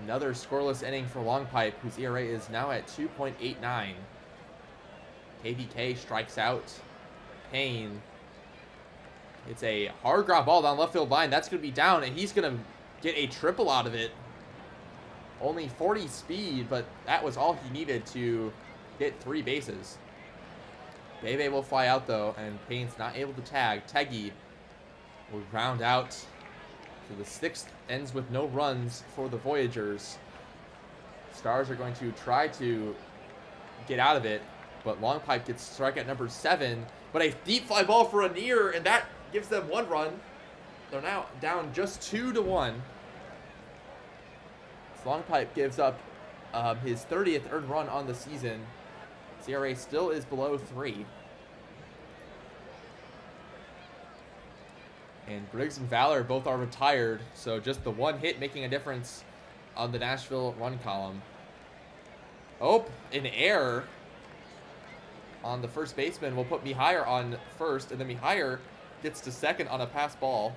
Another scoreless inning for Long Pipe, whose ERA is now at 2.89. KVK strikes out. Payne. It's a hard ground ball down left field line. That's going to be down, and he's going to get a triple out of it. Only 40 speed, but that was all he needed to hit 3 bases. Bebe will fly out, though, and Payne's not able to tag. Teggy will ground out. So the 6th ends with no runs for the Voyagers. Stars are going to try to get out of it, but Long Pipe gets strikeout number 7. But a deep fly ball for a near, and that gives them 1 run. They're now down just 2-1. So Long Pipe gives up his 30th earned run on the season. CRA still is below 3. And Briggs and Valor both are retired, so just the 1 hit making a difference on the Nashville run column. Oh, an error on the first baseman will put Mihire on first, and then Mihire gets to second on a pass ball.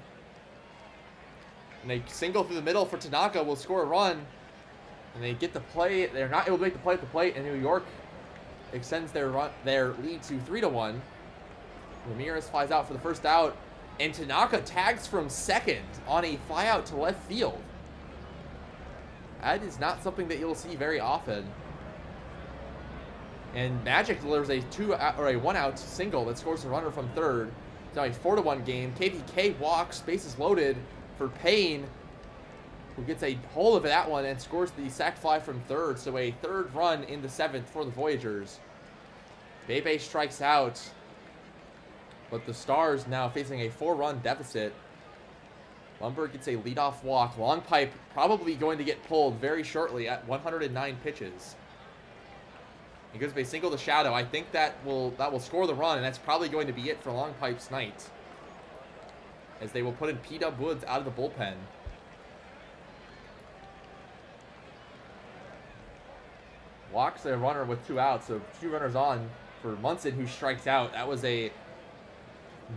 And a single through the middle for Tanaka will score a run. And they get the play. They're not able to make the play at the plate, and New York extends their lead to 3-1. Ramirez flies out for the first out, and Tanaka tags from second on a fly out to left field. That is not something that you'll see very often. And Magic delivers a 1-out single that scores a runner from third. It's now a 4-1 game. KVK walks, bases loaded for Payne, who gets a hold of that one and scores the sac fly from third. So a 3rd run in the 7th for the Voyagers. Bebe strikes out, but the Stars now facing a 4-run deficit. Lumber gets a leadoff walk. Long Pipe probably going to get pulled very shortly at 109 pitches. He gives a single to Shadow. I think that will score the run, and that's probably going to be it for Long Pipe's night, as they will put in P-Dub Woods out of the bullpen. Walks a runner with 2 outs, so 2 runners on for Munson, who strikes out. That was a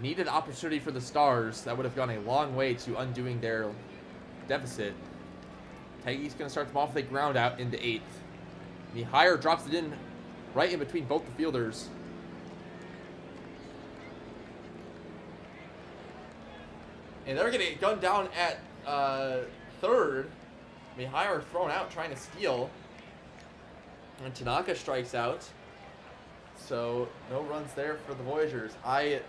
needed opportunity for the Stars. That would have gone a long way to undoing their deficit. Teggy's going to start them off with a ground out into 8th. Mihire drops it in right in between both the fielders. And they're getting gunned down at 3rd. Mihire thrown out trying to steal. And Tanaka strikes out. So no runs there for the Voyagers. I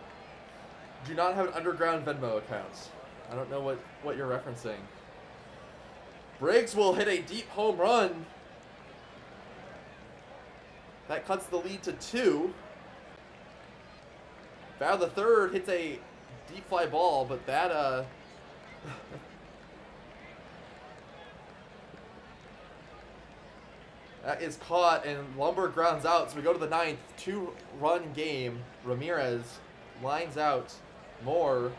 do not have an underground Venmo account. I don't know what you're referencing. Briggs will hit a deep home run. That cuts the lead to 2. Foul the third hits a deep fly ball, but that that is caught, and Lumber grounds out. So we go to the ninth, 2-run game. Ramirez lines out. Moore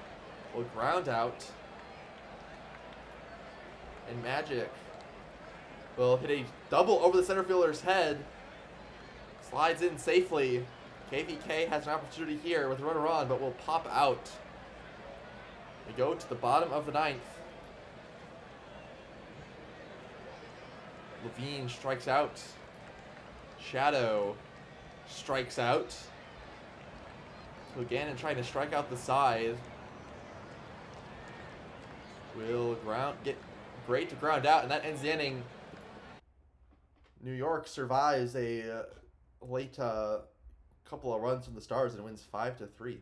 will ground out. And Magic will hit a double over the center fielder's head. Slides in safely. KVK has an opportunity here with a runner on, but will pop out. We go to the bottom of the ninth. Levine strikes out. Shadow strikes out. Gannon trying to strike out the side. Will get great to ground out, and that ends the inning. New York survives a late couple of runs from the Stars and wins 5-3.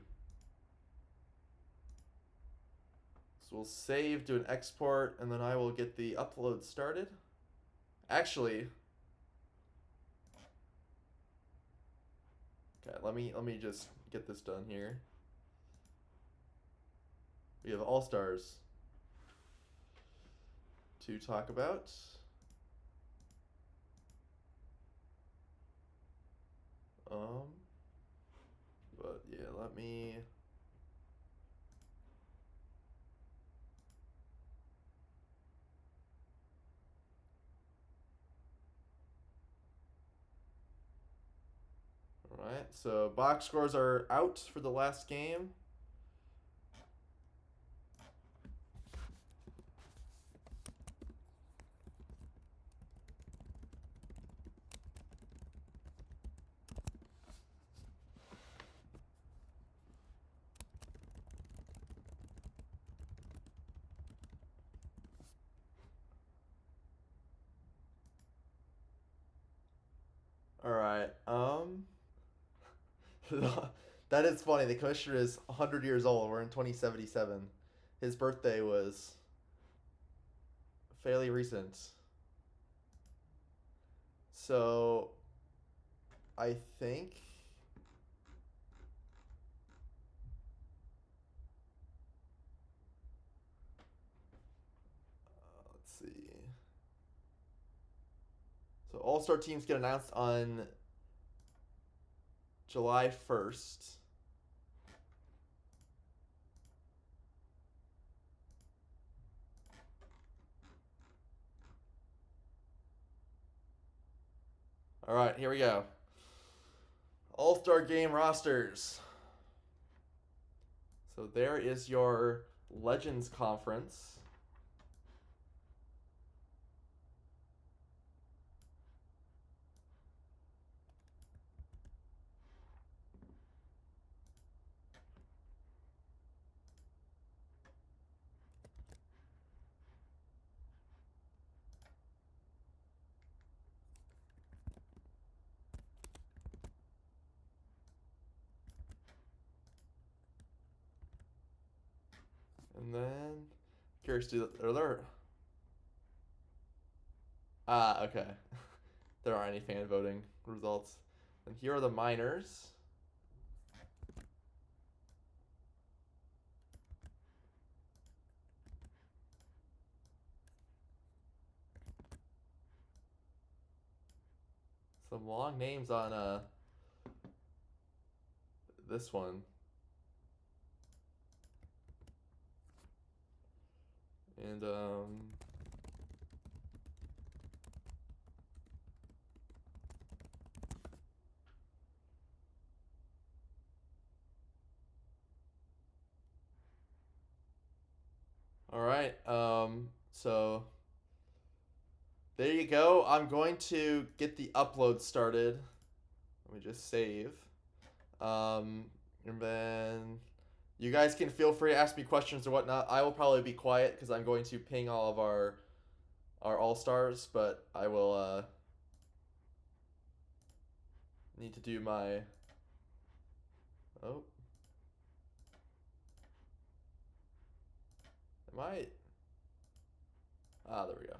So we'll save, do an export, and then I will get the upload started. Actually, okay, let me just get this done here. We have All-Stars to talk about. But yeah, let me. All right, so box scores are out for the last game. All right. That is funny. The commissioner is 100 years old. We're in 2077. His birthday was fairly recent. So, I think let's see. So All-Star teams get announced on July 1st. All right, here we go. All-Star game rosters. So there is your Legends Conference. And then, curious to alert. Okay. There aren't any fan voting results. And here are the minors. Some long names on this one. And all right. So there you go. I'm going to get the upload started. Let me just save. And then you guys can feel free to ask me questions or whatnot. I will probably be quiet because I'm going to ping all of our All-Stars, but I will need to do my... Oh. Am I... Ah, there we go.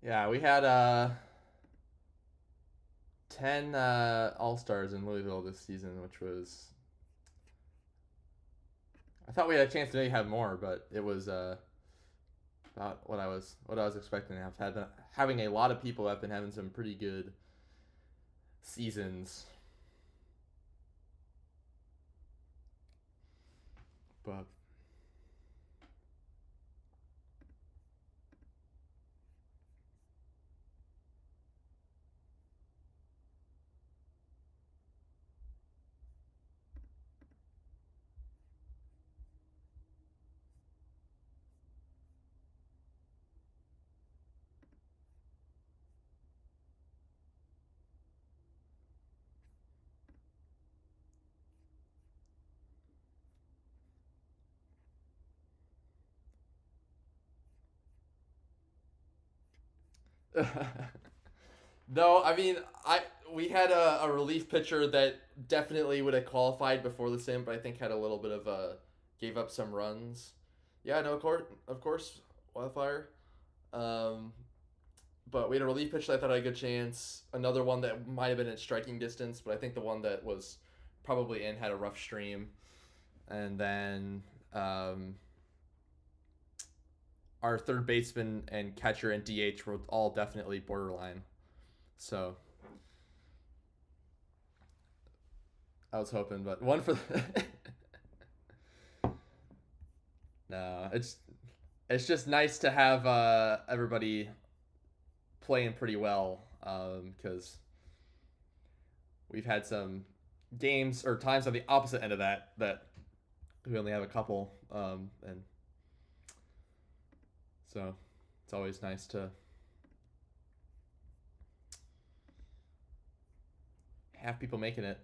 Yeah, we had 10 All-Stars in Louisville this season, which was, I thought we had a chance to maybe have more, but it was about what I was expecting to have had. Having a lot of people have been having some pretty good seasons, but no, I mean, I we had a relief pitcher that definitely would have qualified before the sim, but I think had a little bit of gave up some runs. Yeah, no, of course, Wildfire. Um, but we had a relief pitcher that I thought had a good chance. Another one that might have been at striking distance, but I think the one that was probably in had a rough stream. And then our third baseman and catcher and DH were all definitely borderline. So I was hoping, but one for the no, it's just nice to have everybody playing pretty well because we've had some games or times on the opposite end of that we only have a couple, and so it's always nice to have people making it.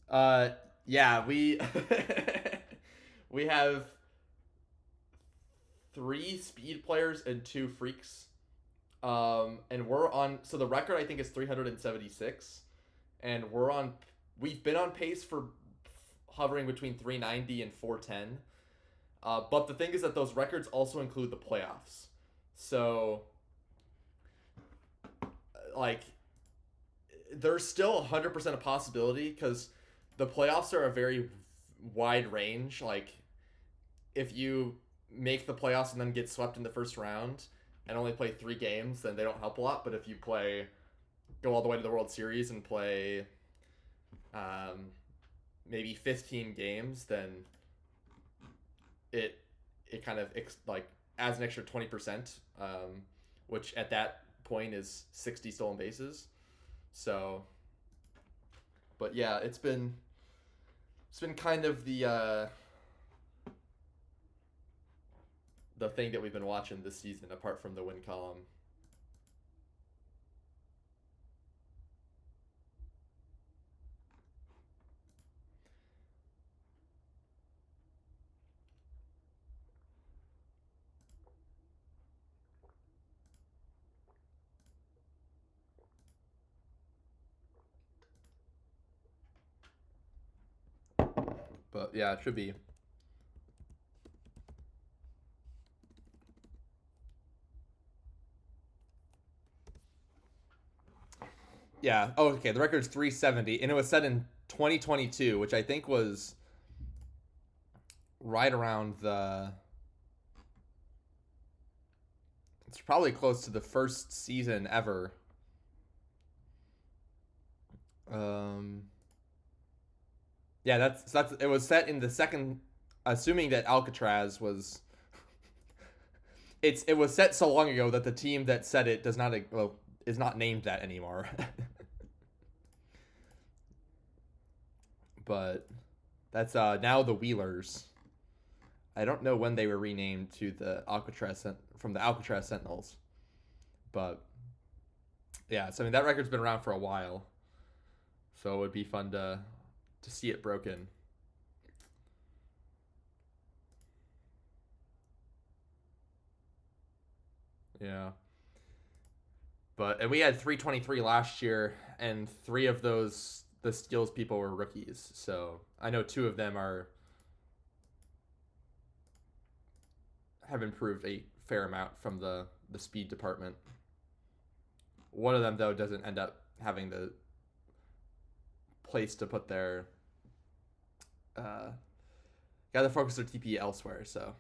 Uh, yeah, we we have three speed players and two freaks. And we're on. So the record I think is 376, and We've been on pace for hovering between 390 and 410. But the thing is that those records also include the playoffs. So, like, there's still 100% a possibility because the playoffs are a very wide range. Like, if you make the playoffs and then get swept in the first round and only play 3 games, then they don't help a lot. But if you go all the way to the World Series and play maybe 15 games, then it it kind of like adds an extra 20%, which at that point is 60 stolen bases. So, but yeah, it's been kind of the thing that we've been watching this season, apart from the win column. But yeah, it should be. Yeah. Oh, okay. The record's 370, and it was set in 2022, which I think was right around the. It's probably close to the first season ever. Um. Yeah, that's it was set in the second, assuming that Alcatraz was. It was set so long ago that the team that set it does not well is not named that anymore. But that's now the Wheelers. I don't know when they were renamed to the Alcatraz from the Alcatraz Sentinels, but yeah. So I mean that record's been around for a while, so it would be fun to see it broken. Yeah, and we had 323 last year, and three of those the steals people were rookies. So I know 2 of them have improved a fair amount from the speed department. One of them though doesn't end up having the place to put their got to focus their TP elsewhere. So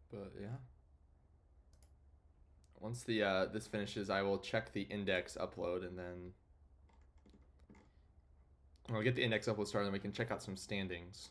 but yeah. Once the this finishes, I will check the index upload, and then I'll get the index upload started, and we can check out some standings.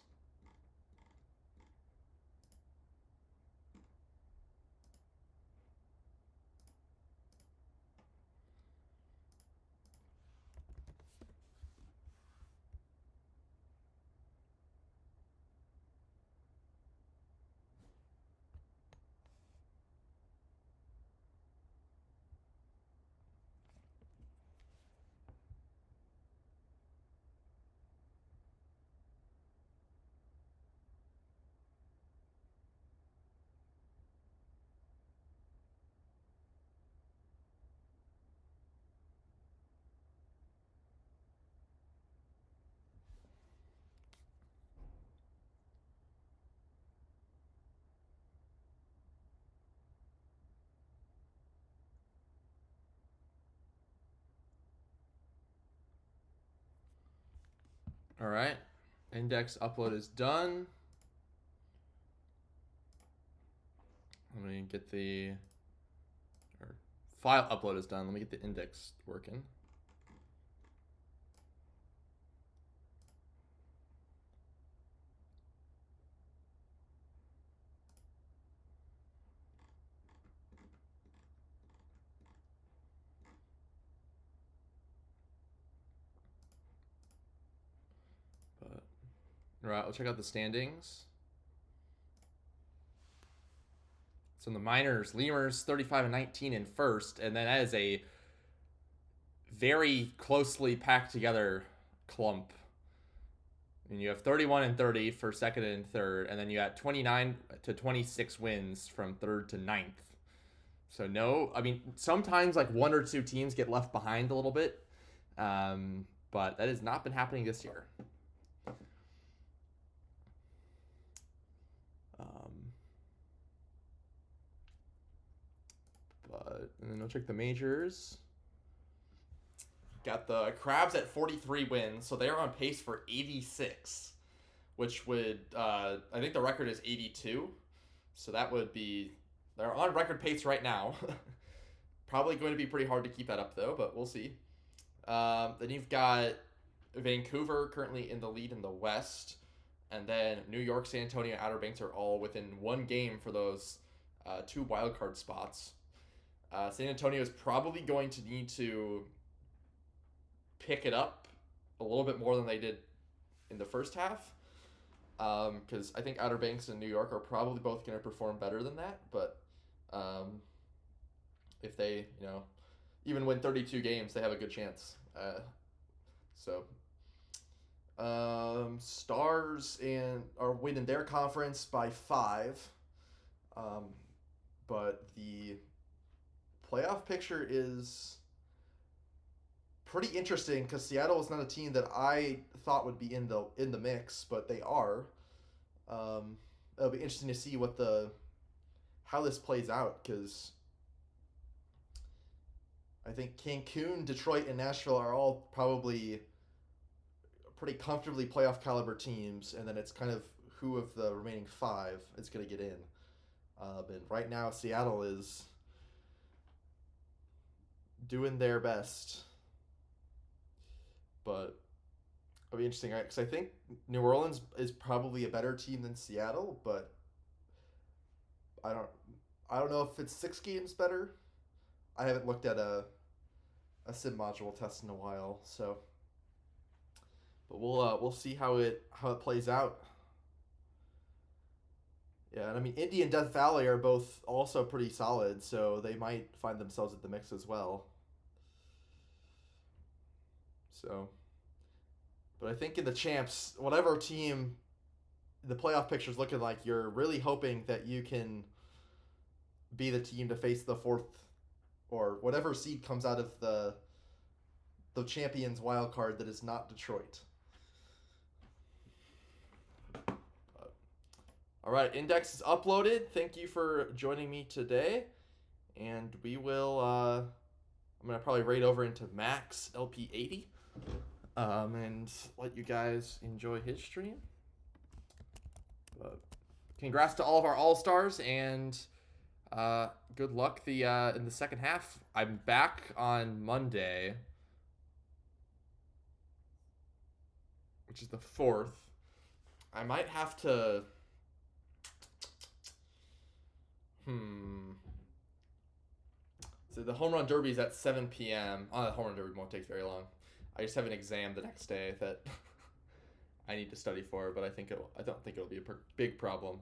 All right, index upload is done. Let me get the file upload is done. Let me get the index working. But all right, we'll check out the standings. So in the minors, Lemurs 35-19 in first, and then that is a very closely packed together clump. And you have 31-30 for second and third, and then you got 29-26 wins from third to ninth. So no, I mean sometimes like 1 or 2 teams get left behind a little bit, but that has not been happening this year. And then I'll check the majors. Got the Crabs at 43 wins, so they're on pace for 86, which would I think the record is 82, so that would be they're on record pace right now. Probably going to be pretty hard to keep that up though, but we'll see. Then you've got Vancouver currently in the lead in the West, and then New York, San Antonio, Outer Banks are all within 1 game for those 2 wildcard spots. San Antonio is probably going to need to pick it up a little bit more than they did in the first half, because I think Outer Banks and New York are probably both going to perform better than that. But if they, even win 32 games, they have a good chance. Stars are winning their conference by 5, but the playoff picture is pretty interesting because Seattle is not a team that I thought would be in the mix, but they are. It'll be interesting to see how this plays out, because I think Cancun, Detroit, and Nashville are all probably pretty comfortably playoff caliber teams, and then it's kind of who of the remaining five is going to get in. And right now, Seattle is doing their best, but it'll be interesting because I think New Orleans is probably a better team than Seattle, but I don't know if it's 6 games better. I haven't looked at a sim module test in a while, so but we'll see how it plays out. Yeah, and I mean Indy and Death Valley are both also pretty solid, so they might find themselves at the mix as well. So, but I think in the champs, whatever team the playoff picture's looking like, you're really hoping that you can be the team to face the fourth or whatever seed comes out of the champions wild card that is not Detroit. All right, index is uploaded. Thank you for joining me today, and we will. I'm gonna probably raid over into Max LP80, and let you guys enjoy his stream. Congrats to all of our all-stars, and good luck in the second half. I'm back on Monday, which is the 4th. I might have to. So the home run derby is at 7 p.m. The home run derby won't take very long. I just have an exam the next day that I need to study for, but I don't think it'll be a big problem.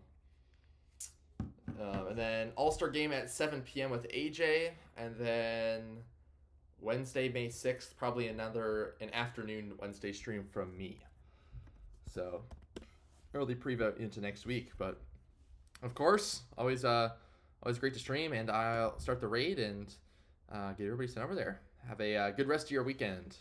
And then All-Star game at 7 p.m. with AJ, and then Wednesday, May 6th, probably an afternoon Wednesday stream from me. So early preview into next week, but of course, always great to stream, and I'll start the raid and get everybody sent over there. Have a good rest of your weekend.